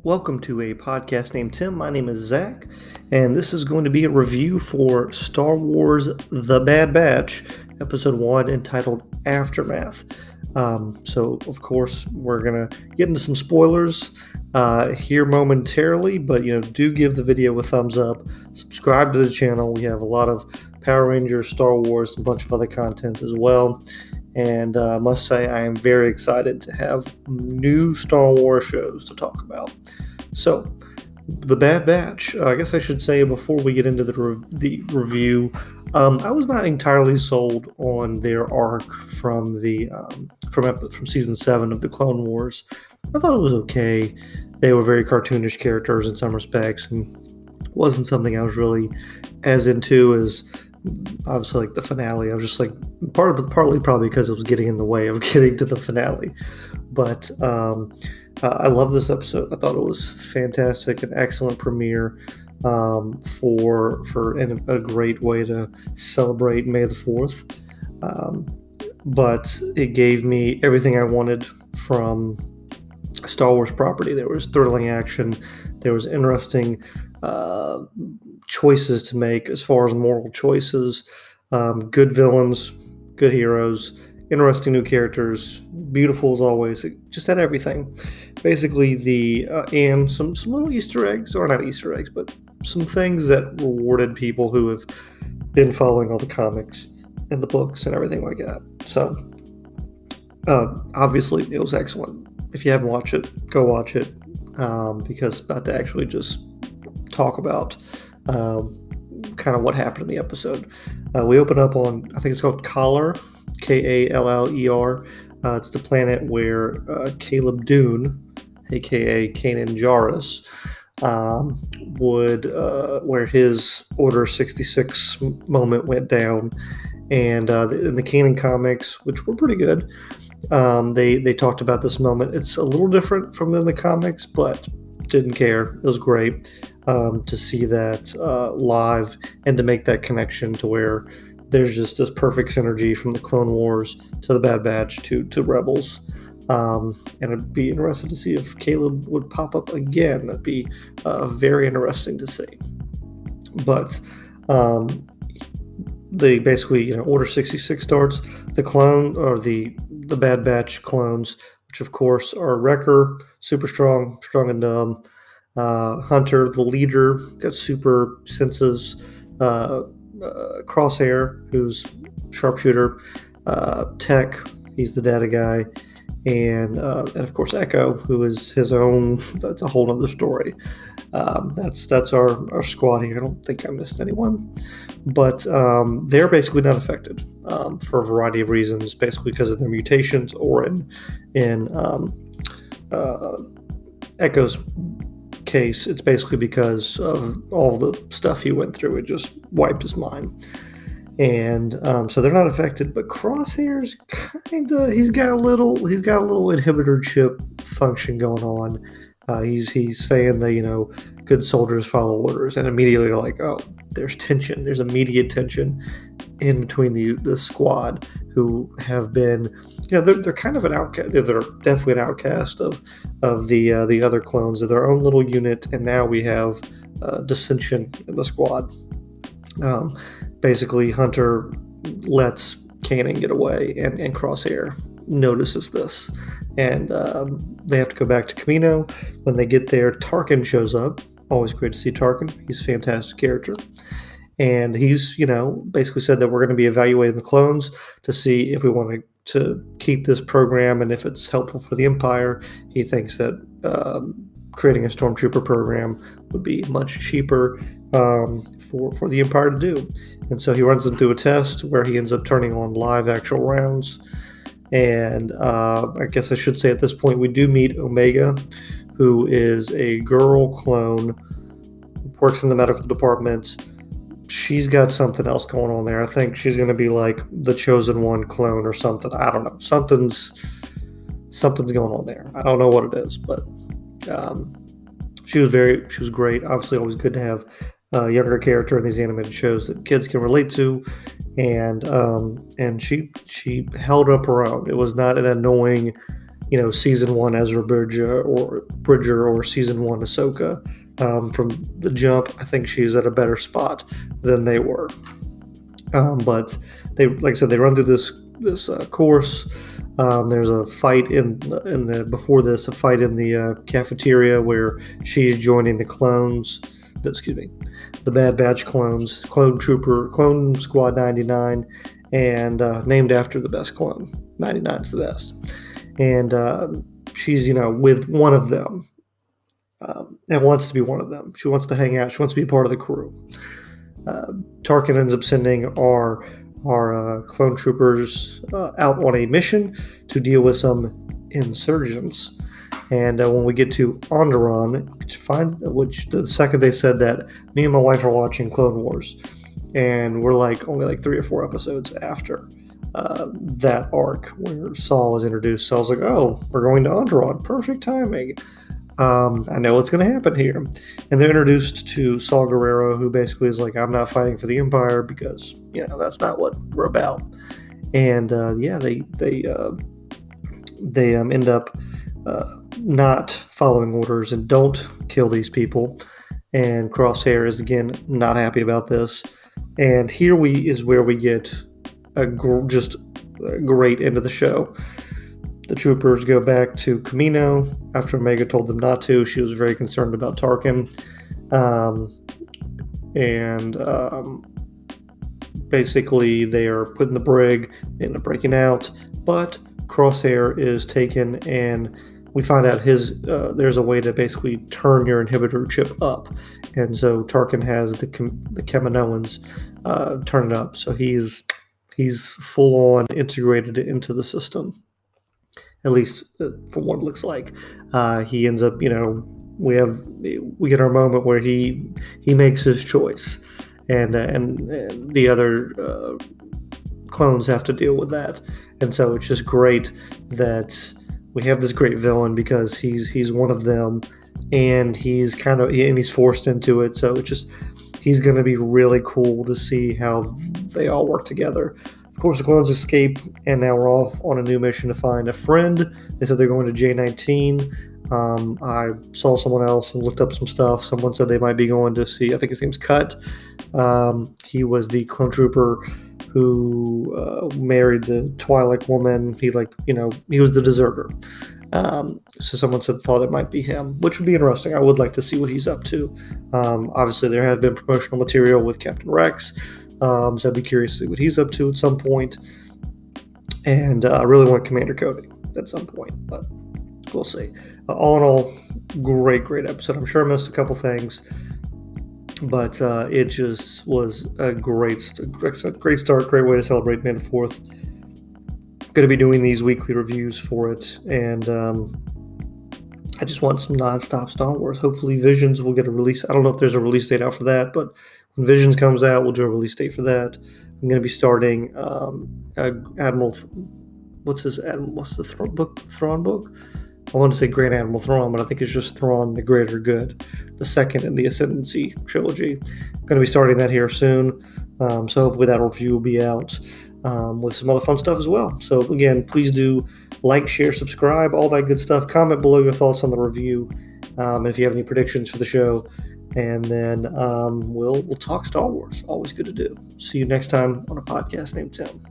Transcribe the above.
Welcome to a podcast named Tim. My name is Zach, and this is going to be a review for Star Wars The Bad Batch, Episode 1, entitled Aftermath. So, of course, we're going to get into some spoilers here momentarily, but, do give the video a thumbs up. Subscribe to the channel. We have a lot of Power Rangers, Star Wars, and a bunch of other content as well. And I must say, I am very excited to have new Star Wars shows to talk about. So, The Bad Batch. I guess I should say before we get into the review, I was not entirely sold on their arc from from season 7 of the Clone Wars. I thought it was okay. They were very cartoonish characters in some respects, and wasn't something I was really as into as obviously like the finale. I was just like partly probably because it was getting in the way of getting to the finale. But I love this episode. I thought it was fantastic, an excellent premiere and a great way to celebrate May the 4th. But it gave me everything I wanted from Star Wars property. There was thrilling action. There was interesting choices to make as far as moral choices, good villains, good heroes, interesting new characters, beautiful as always. It just had everything. Basically, and some little Easter eggs, or not Easter eggs, but some things that rewarded people who have been following all the comics and the books and everything like that. So, obviously, it was excellent. If you haven't watched it, go watch it, because about to actually just talk about kind of what happened in the episode. We open up on, I think it's called Kallar, Kaller. It's the planet where Caleb Dune, aka Kanan Jarrus, where his Order 66 moment went down. And in the Kanan comics, which were pretty good, they talked about this moment. It's a little different from in the comics, but didn't care. It was great to see that live and to make that connection to where there's just this perfect synergy from the Clone Wars to the Bad Batch to Rebels. And I'd be interested to see if Caleb would pop up again. That'd be very interesting to see. But they basically, Order 66 starts. The clone, or the Bad Batch clones, which of course are Wrecker, super strong and dumb. Hunter, the leader, got super senses. Crosshair, who's sharpshooter. Tech, he's the data guy. And of course Echo, who is his own. That's a whole other story. That's our squad here. I don't think I missed anyone, but they're basically not affected for a variety of reasons, basically because of their mutations, or in Echo's case, it's basically because of all the stuff he went through. It just wiped his mind. And so they're not affected, but Crosshair's he's got a little inhibitor chip function going on. He's saying that good soldiers follow orders, and immediately you're like, oh, there's tension. There's immediate tension in between the squad, who have been, they're kind of an outcast. They're definitely an outcast of the other clones of their own little unit, and now we have dissension in the squad. Basically, Hunter lets Kanan get away, and Crosshair notices this, and they have to go back to Kamino. When they get there, Tarkin shows up. Always great to see Tarkin. He's a fantastic character. And he's, basically said that we're going to be evaluating the clones to see if we want to keep this program and if it's helpful for the Empire. He thinks that creating a Stormtrooper program would be much cheaper for the Empire to do. And so he runs them through a test where he ends up turning on live actual rounds. And I guess I should say at this point, we do meet Omega, who is a girl clone, works in the medical department. She's got something else going on there. I think she's going to be like the chosen one clone or something. I don't know. Something's going on there. I don't know what it is, but she was great. Obviously, always good to have a younger character in these animated shows that kids can relate to, and she held up her own. It was not an annoying, season one Ezra Bridger or season one Ahsoka. From the jump, I think she's at a better spot than they were. But they, like I said, they run through this course. There's a fight before this, a fight in the cafeteria where she's joining the clones. Excuse me, the Bad Batch clones, Clone Squad 99, and named after the best clone. 99 is the best, and she's with one of them, and wants to be one of them. She wants to hang out. She wants to be part of the crew. Tarkin ends up sending our clone troopers out on a mission to deal with some insurgents. And when we get to Onderon, which the second they said that, me and my wife are watching Clone Wars, and we're only like 3 or 4 episodes after that arc where Saul was introduced. So I was like, oh, we're going to Onderon. Perfect timing. I know what's going to happen here. And they're introduced to Saul Guerrero, who basically is like, I'm not fighting for the Empire because, that's not what we're about. And they end up not following orders and don't kill these people. And Crosshair is, again, not happy about this. And here is where we get just a great end of the show. The troopers go back to Kamino after Omega told them not to. She was very concerned about Tarkin. Basically, they are put in the brig, they end up breaking out, but Crosshair is taken, and we find out there's a way to basically turn your inhibitor chip up. And so Tarkin has the Kaminoans turn it up. So he's full on integrated into the system. At least from what it looks like. He ends up, we get our moment where he makes his choice, and the other clones have to deal with that. And so it's just great that we have this great villain because he's one of them, and he's forced into it. So he's going to be really cool to see how they all work together. Of course, the clones escape, and now we're off on a new mission to find a friend. They said they're going to J19. I saw someone else and looked up some stuff. Someone said they might be going to see, I think his name's Cut. He was the clone trooper who married the Twi'lek woman. He was the deserter. So someone thought it might be him, which would be interesting. I would like to see what he's up to. Obviously, there have been promotional material with Captain Rex. So I'd be curious to see what he's up to at some point. And I really want Commander Cody at some point, but we'll see. All in all, great episode. I'm sure I missed a couple things, but it just was a great start, great way to celebrate May the 4th. Going to be doing these weekly reviews for it, and I just want some non-stop Star Wars. Hopefully Visions will get a release. I don't know if there's a release date out for that, but when Visions comes out, we'll do a release date for that. I'm going to be starting Admiral. What's the Thrawn book? I want to say Grand Admiral Thrawn, but I think it's just Thrawn: The Greater Good, the second in the Ascendancy trilogy. I'm going to be starting that here soon. So hopefully that review will be out with some other fun stuff as well. So again, please do like, share, subscribe, all that good stuff. Comment below your thoughts on the review, if you have any predictions for the show. And then we'll talk Star Wars. Always good to do. See you next time on a podcast named Tim.